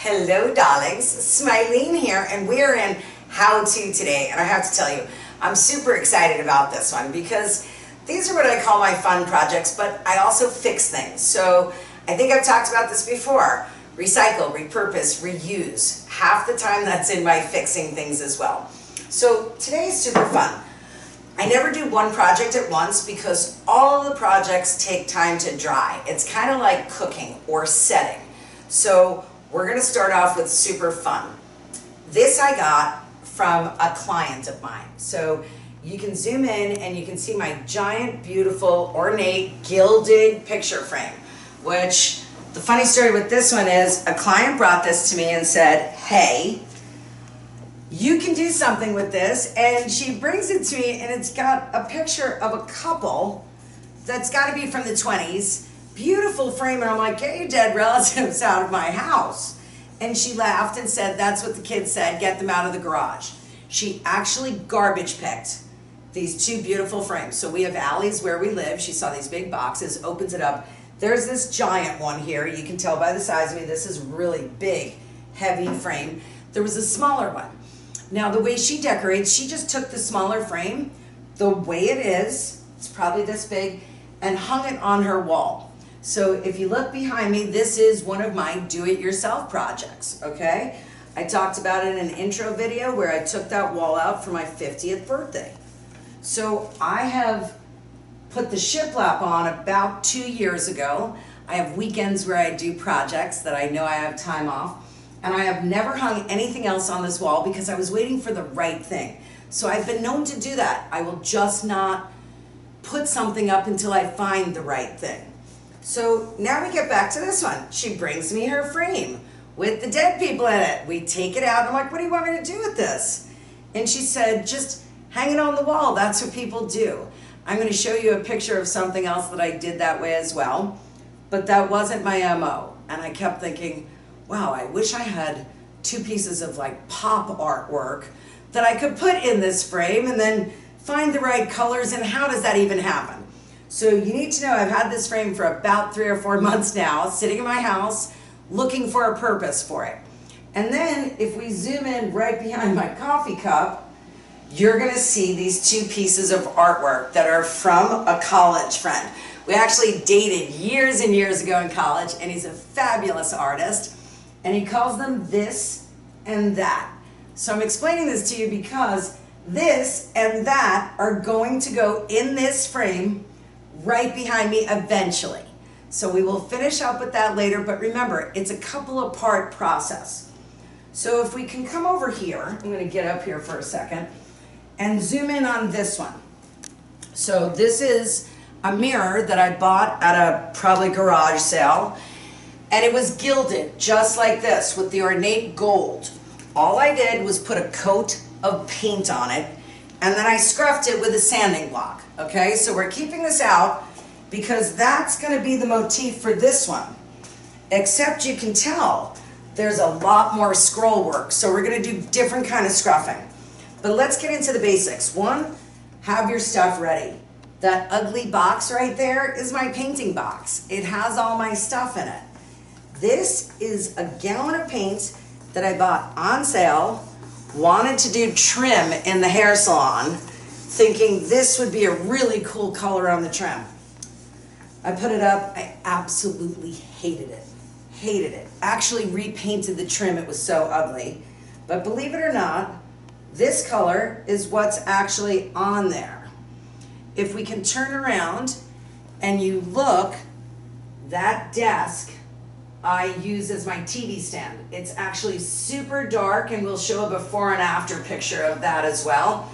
Hello darlings, Smileen here, and we're in How To today, and I have to tell you, I'm super excited about this one because these are what I call my fun projects, but I also fix things. So I think I've talked about this before. Recycle, repurpose, reuse. Half the time that's in my fixing things as well. So today is super fun. I never do one project at once because all of the projects take time to dry. It's kind of like cooking or setting. So we're going to start off with super fun. This I got from a client of mine. So you can zoom in and you can see my giant, beautiful, ornate, gilded picture frame, which the funny story with this one is a client brought this to me and said, hey, you can do something with this, and she brings it to me and it's got a picture of a couple that's got to be from the 20s. Beautiful frame, and I'm like, get your dead relatives out of my house. And she laughed and said, that's what the kids said, get them out of the garage. She actually garbage picked these two beautiful frames. So we have alleys where we live. She saw these big boxes, opens it up. There's this giant one here. You can tell by the size of me, this is really big, heavy frame. There was a smaller one. Now the way she decorates, she just took the smaller frame, the way it is, it's probably this big, and hung it on her wall. So if you look behind me, this is one of my do-it-yourself projects, okay? I talked about it in an intro video where I took that wall out for my 50th birthday. So I have put the shiplap on about 2 years ago. I have weekends where I do projects that I know I have time off. And I have never hung anything else on this wall because I was waiting for the right thing. So I've been known to do that. I will just not put something up until I find the right thing. So now we get back to this one. She brings me her frame with the dead people in it. We take it out and I'm like, what do you want me to do with this? And she said, just hang it on the wall. That's what people do. I'm going to show you a picture of something else that I did that way as well. But that wasn't my MO. And I kept thinking, wow, I wish I had two pieces of like pop artwork that I could put in this frame and then find the right colors, and how does that even happen? So you need to know I've had this frame for about 3 or 4 months now, sitting in my house, looking for a purpose for it. And then if we zoom in right behind my coffee cup, you're gonna see these two pieces of artwork that are from a college friend. We actually dated years and years ago in college, and he's a fabulous artist. And he calls them this and that. So I'm explaining this to you because this and that are going to go in this frame right behind me eventually. So we will finish up with that later, but remember, it's a couple of part process. So if we can come over here, I'm gonna get up here for a second and zoom in on this one. So this is a mirror that I bought at a probably garage sale. And it was gilded just like this with the ornate gold. All I did was put a coat of paint on it, and then I scruffed it with a sanding block. Okay, so we're keeping this out because that's going to be the motif for this one. Except you can tell there's a lot more scroll work, so we're going to do different kind of scruffing. But let's get into the basics. One, have your stuff ready. That ugly box right there is my painting box. It has all my stuff in it. This is a gallon of paint that I bought on sale, wanted to do trim in the hair salon, thinking this would be a really cool color on the trim. I put it up, I absolutely hated it. Hated it. Actually repainted the trim, it was so ugly. But believe it or not, this color is what's actually on there. If we can turn around and you look, that desk I use as my TV stand. It's actually super dark, and we'll show a before and after picture of that as well.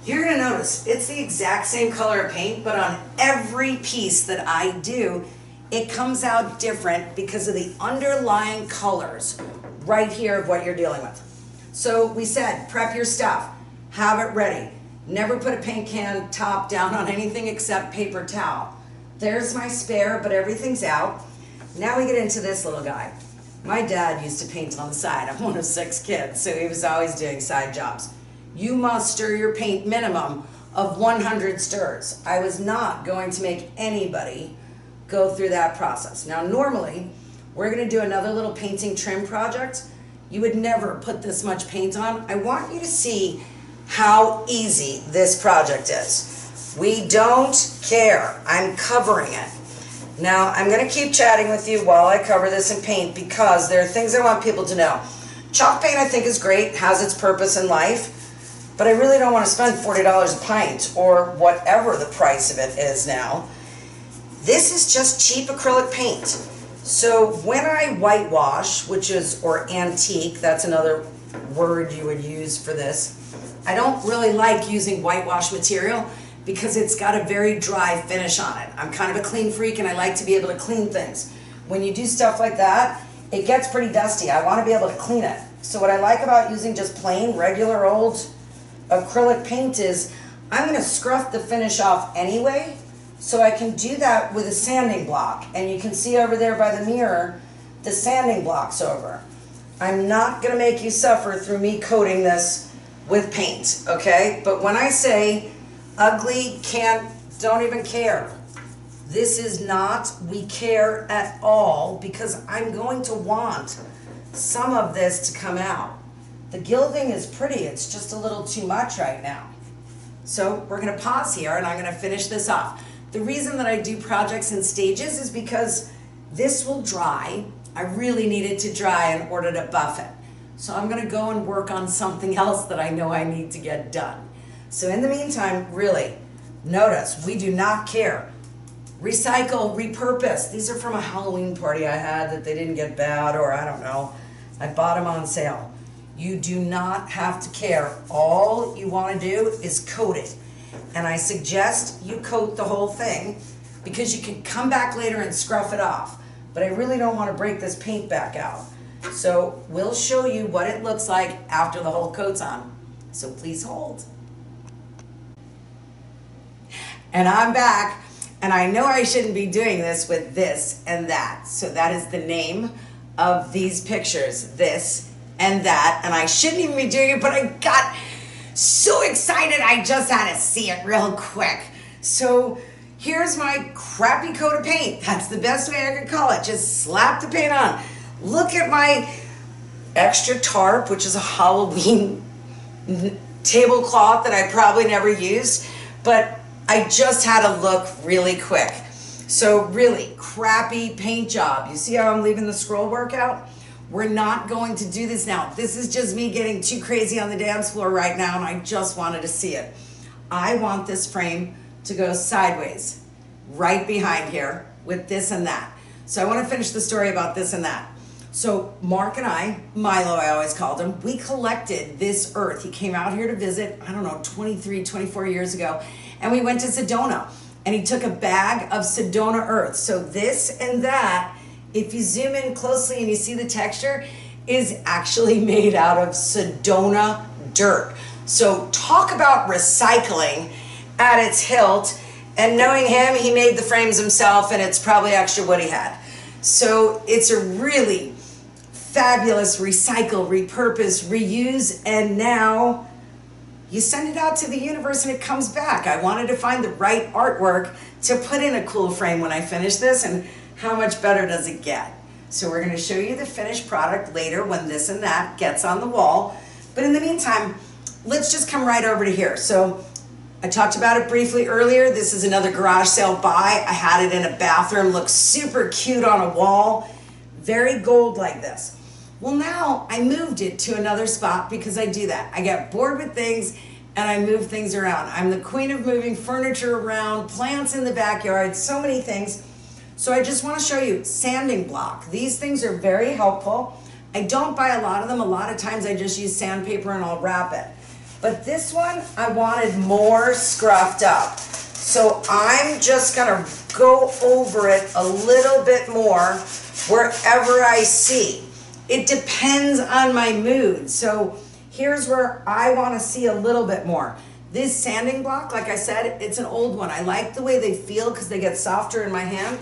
You're gonna notice it's the exact same color of paint, but on every piece that I do, it comes out different because of the underlying colors right here of what you're dealing with. So we said, prep your stuff, have it ready. Never put a paint can top down on anything except paper towel. There's my spare, but everything's out. Now we get into this little guy. My dad used to paint on the side. I'm one of 6 kids, so he was always doing side jobs. You must stir your paint minimum of 100 stirs. I was not going to make anybody go through that process. Now normally, we're gonna do another little painting trim project. You would never put this much paint on. I want you to see how easy this project is. We don't care. I'm covering it. Now, I'm gonna keep chatting with you while I cover this in paint because there are things I want people to know. Chalk paint I think is great, has its purpose in life, but I really don't want to spend $40 a pint or whatever the price of it is now. This is just cheap acrylic paint. So when I whitewash, or antique, that's another word you would use for this, I don't really like using whitewash material because it's got a very dry finish on it. I'm kind of a clean freak and I like to be able to clean things. When you do stuff like that, it gets pretty dusty. I want to be able to clean it. So what I like about using just plain, regular old acrylic paint is I'm going to scruff the finish off anyway, so I can do that with a sanding block. And you can see over there by the mirror, the sanding block's over. I'm not going to make you suffer through me coating this with paint, okay? But when I say ugly, don't even care. This is not we care at all because I'm going to want some of this to come out. The gilding is pretty, it's just a little too much right now. So we're gonna pause here and I'm gonna finish this off. The reason that I do projects in stages is because this will dry. I really need it to dry in order to buff it. So I'm gonna go and work on something else that I know I need to get done. So in the meantime, really, notice, we do not care. Recycle, repurpose. These are from a Halloween party I had that they didn't get bad, or I don't know. I bought them on sale. You do not have to care. All you want to do is coat it. And I suggest you coat the whole thing because you can come back later and scruff it off. But I really don't want to break this paint back out. So we'll show you what it looks like after the whole coat's on. So please hold. And I'm back. And I know I shouldn't be doing this with this and that. So that is the name of these pictures, this and that. And I shouldn't even be doing it, but I got so excited I just had to see it real quick. So here's my crappy coat of paint. That's the best way I could call it. Just slap the paint on. Look at my extra tarp, which is a Halloween tablecloth that I probably never used, but I just had to look really quick. So really crappy paint job. You see how I'm leaving the scroll work out? We're not going to do this now. This is just me getting too crazy on the dance floor right now and I just wanted to see it. I want this frame to go sideways, right behind here with this and that. So I want to finish the story about this and that. So Mark and I, Milo I always called him, we collected this earth. He came out here to visit, I don't know, 23, 24 years ago. And we went to Sedona and he took a bag of Sedona earth. So this and that, if you zoom in closely and you see the texture, is actually made out of Sedona dirt. So talk about recycling at its hilt. And knowing him, he made the frames himself and it's probably extra what he had. So it's a really fabulous recycle, repurpose, reuse, and now you send it out to the universe and it comes back. I wanted to find the right artwork to put in a cool frame when I finish this, and how much better does it get? So we're gonna show you the finished product later when this and that gets on the wall. But in the meantime, let's just come right over to here. So I talked about it briefly earlier. This is another garage sale buy. I had it in a bathroom, looks super cute on a wall, very gold like this. Well, now I moved it to another spot because I do that. I get bored with things and I move things around. I'm the queen of moving furniture around, plants in the backyard, so many things. So I just want to show you sanding block. These things are very helpful. I don't buy a lot of them. A lot of times I just use sandpaper and I'll wrap it. But this one, I wanted more scruffed up. So I'm just gonna go over it a little bit more wherever I see. It depends on my mood. So here's where I wanna see a little bit more. This sanding block, like I said, it's an old one. I like the way they feel because they get softer in my hand,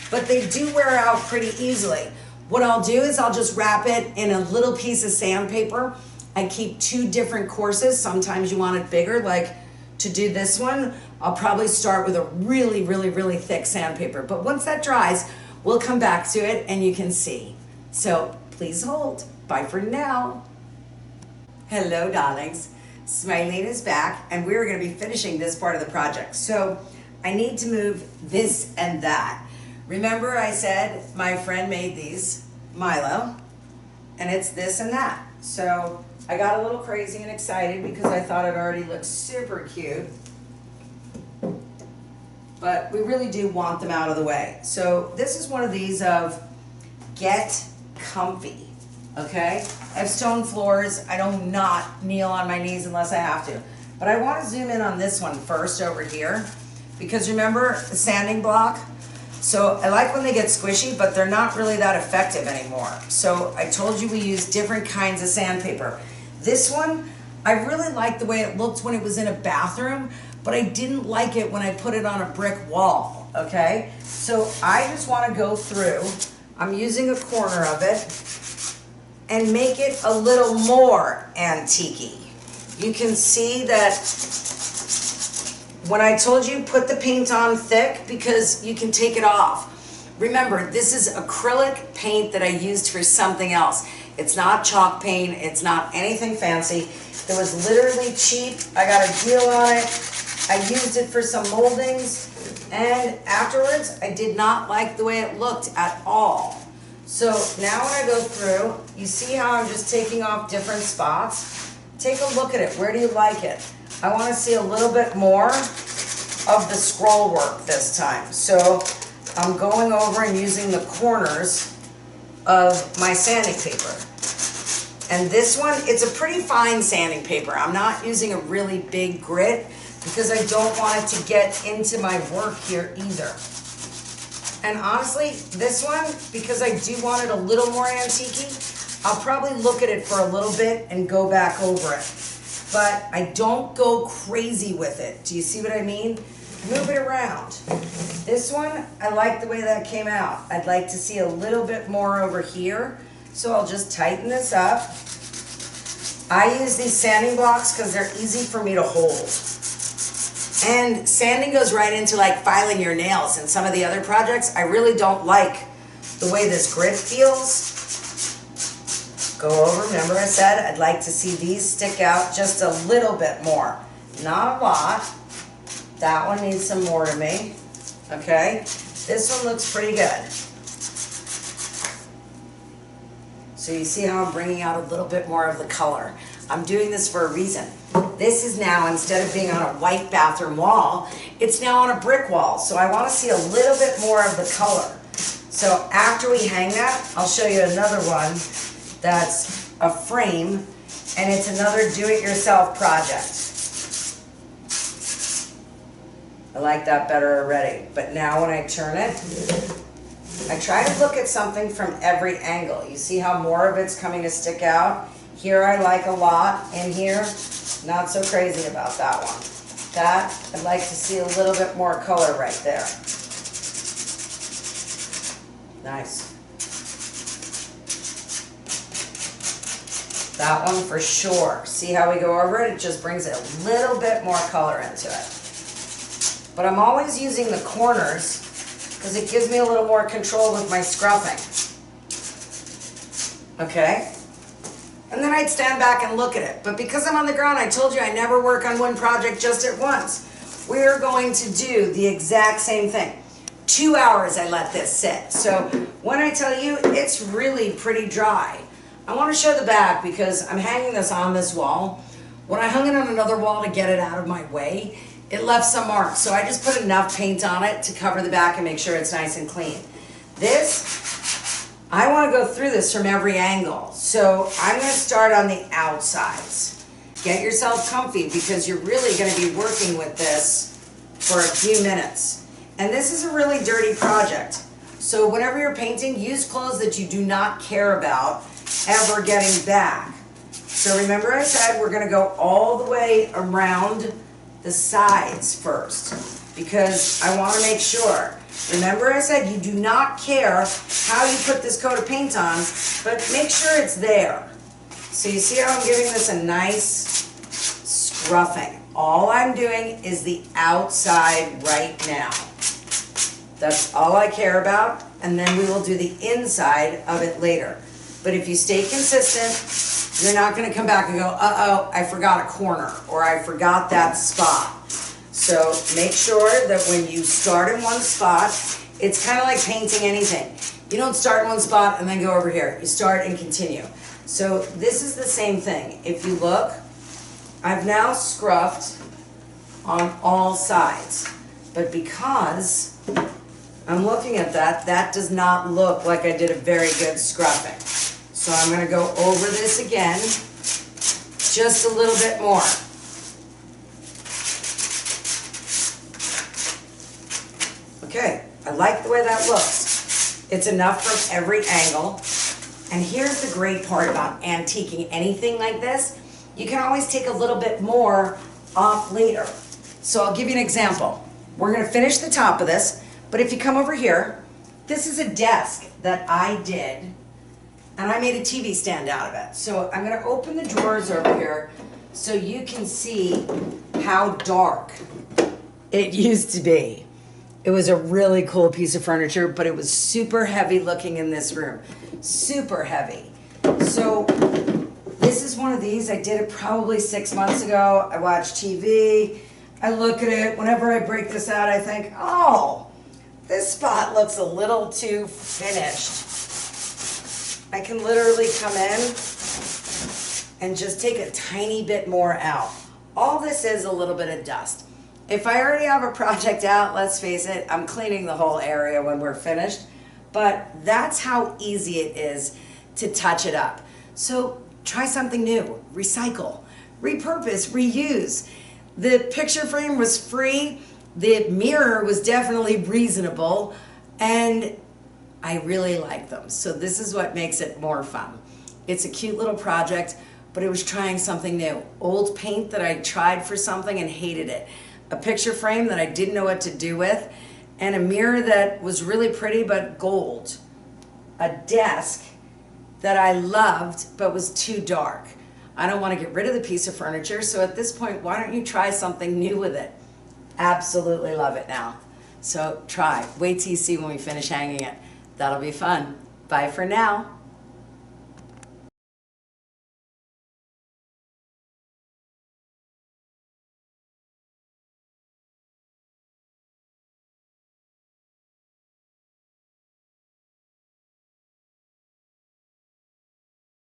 but they do wear out pretty easily. What I'll do is I'll just wrap it in a little piece of sandpaper. I keep 2 different courses. Sometimes you want it bigger, like to do this one, I'll probably start with a really, really, really thick sandpaper. But once that dries, we'll come back to it and you can see. So please hold. Bye for now. Hello, darlings. Smileen is back, and we're going to be finishing this part of the project. So I need to move this and that. Remember I said my friend made these, Milo, and it's this and that. So I got a little crazy and excited because I thought it already looked super cute. But we really do want them out of the way. So this is one of these of Get Comfy, okay? I have stone floors. I do not kneel on my knees unless I have to. But I want to zoom in on this one first over here, because remember the sanding block? So I like when they get squishy, but they're not really that effective anymore. So I told you we use different kinds of sandpaper. This one, I really liked the way it looked when it was in a bathroom, but I didn't like it when I put it on a brick wall, okay? So I just want to go through, I'm using a corner of it, and make it a little more antique-y. You can see that when I told you put the paint on thick, because you can take it off. Remember, this is acrylic paint that I used for something else. It's not chalk paint, it's not anything fancy. It was literally cheap. I got a deal on it. I used it for some moldings, and afterwards I did not like the way it looked at all. So now when I go through, you see how I'm just taking off different spots? Take a look at it. Where do you like it? I want to see a little bit more of the scroll work this time. So I'm going over and using the corners of my sanding paper. And this one, it's a pretty fine sanding paper. I'm not using a really big grit because I don't want it to get into my work here either. And honestly, this one, because I do want it a little more antique-y, I'll probably look at it for a little bit and go back over it. But I don't go crazy with it. Do you see what I mean? Move it around. This one, I like the way that came out. I'd like to see a little bit more over here. So I'll just tighten this up. I use these sanding blocks because they're easy for me to hold. And sanding goes right into like filing your nails. And some of the other projects, I really don't like the way this grit feels. Go over, remember I said I'd like to see these stick out just a little bit more. Not a lot. That one needs some more to me. Okay, this one looks pretty good. So you see how I'm bringing out a little bit more of the color. I'm doing this for a reason. This is now, instead of being on a white bathroom wall, it's now on a brick wall. So I want to see a little bit more of the color. So after we hang that, I'll show you another one that's a frame, and it's another do-it-yourself project. I like that better already. But now when I turn it, I try to look at something from every angle. You see how more of it's coming to stick out? Here I like a lot, and here, not so crazy about that one. That, I'd like to see a little bit more color right there. Nice. That one for sure. See how we go over it? It just brings a little bit more color into it. But I'm always using the corners because it gives me a little more control with my scruffing. Okay? And then I'd stand back and look at it. But because I'm on the ground, I told you I never work on one project just at once. We're going to do the exact same thing. 2 hours I let this sit. So when I tell you, it's really pretty dry. I want to show the back because I'm hanging this on this wall. When I hung it on another wall to get it out of my way, it left some marks. So I just put enough paint on it to cover the back and make sure it's nice and clean. This, I want to go through this from every angle. So I'm going to start on the outsides. Get yourself comfy because you're really going to be working with this for a few minutes. And this is a really dirty project. So whenever you're painting, use clothes that you do not care about ever getting back. So remember I said we're going to go all the way around the sides first because I want to make sure. Remember I said you do not care how you put this coat of paint on, but make sure it's there. So you see how I'm giving this a nice scruffing. All I'm doing is the outside right now. That's all I care about, and then we will do the inside of it later. But if you stay consistent, you're not gonna come back and go, uh-oh, I forgot a corner, or I forgot that spot. So make sure that when you start in one spot, it's kind of like painting anything. You don't start in one spot and then go over here. You start and continue. So this is the same thing. If you look, I've now scruffed on all sides. But because I'm looking at that, that does not look like I did a very good scruffing. So I'm going to go over this again, just a little bit more. Okay, I like the way that looks. It's enough from every angle. And here's the great part about antiquing anything like this. You can always take a little bit more off later. So I'll give you an example. We're gonna finish the top of this, but if you come over here, this is a desk that I did, and I made a TV stand out of it. So I'm gonna open the drawers over here so you can see how dark it used to be. It was a really cool piece of furniture, but it was super heavy looking in this room. Super heavy. So this is one of these. I did it probably 6 months ago. I watched TV. I look at it. Whenever I break this out, I think, oh, this spot looks a little too finished. I can literally come in and just take a tiny bit more out. All this is a little bit of dust. If I already have a project out, let's face it, I'm cleaning the whole area when we're finished. But that's how easy it is to touch it up. So try something new, recycle, repurpose, reuse. The picture frame was free, the mirror was definitely reasonable, and I really like them. So this is what makes it more fun. It's a cute little project, but it was trying something new. Old paint that I tried for something and hated it. A picture frame that I didn't know what to do with, and a mirror that was really pretty but gold. A desk that I loved but was too dark. I don't want to get rid of the piece of furniture, so at this point, why don't you try something new with it? Absolutely love it now. So try. Wait till you see when we finish hanging it. That'll be fun. Bye for now.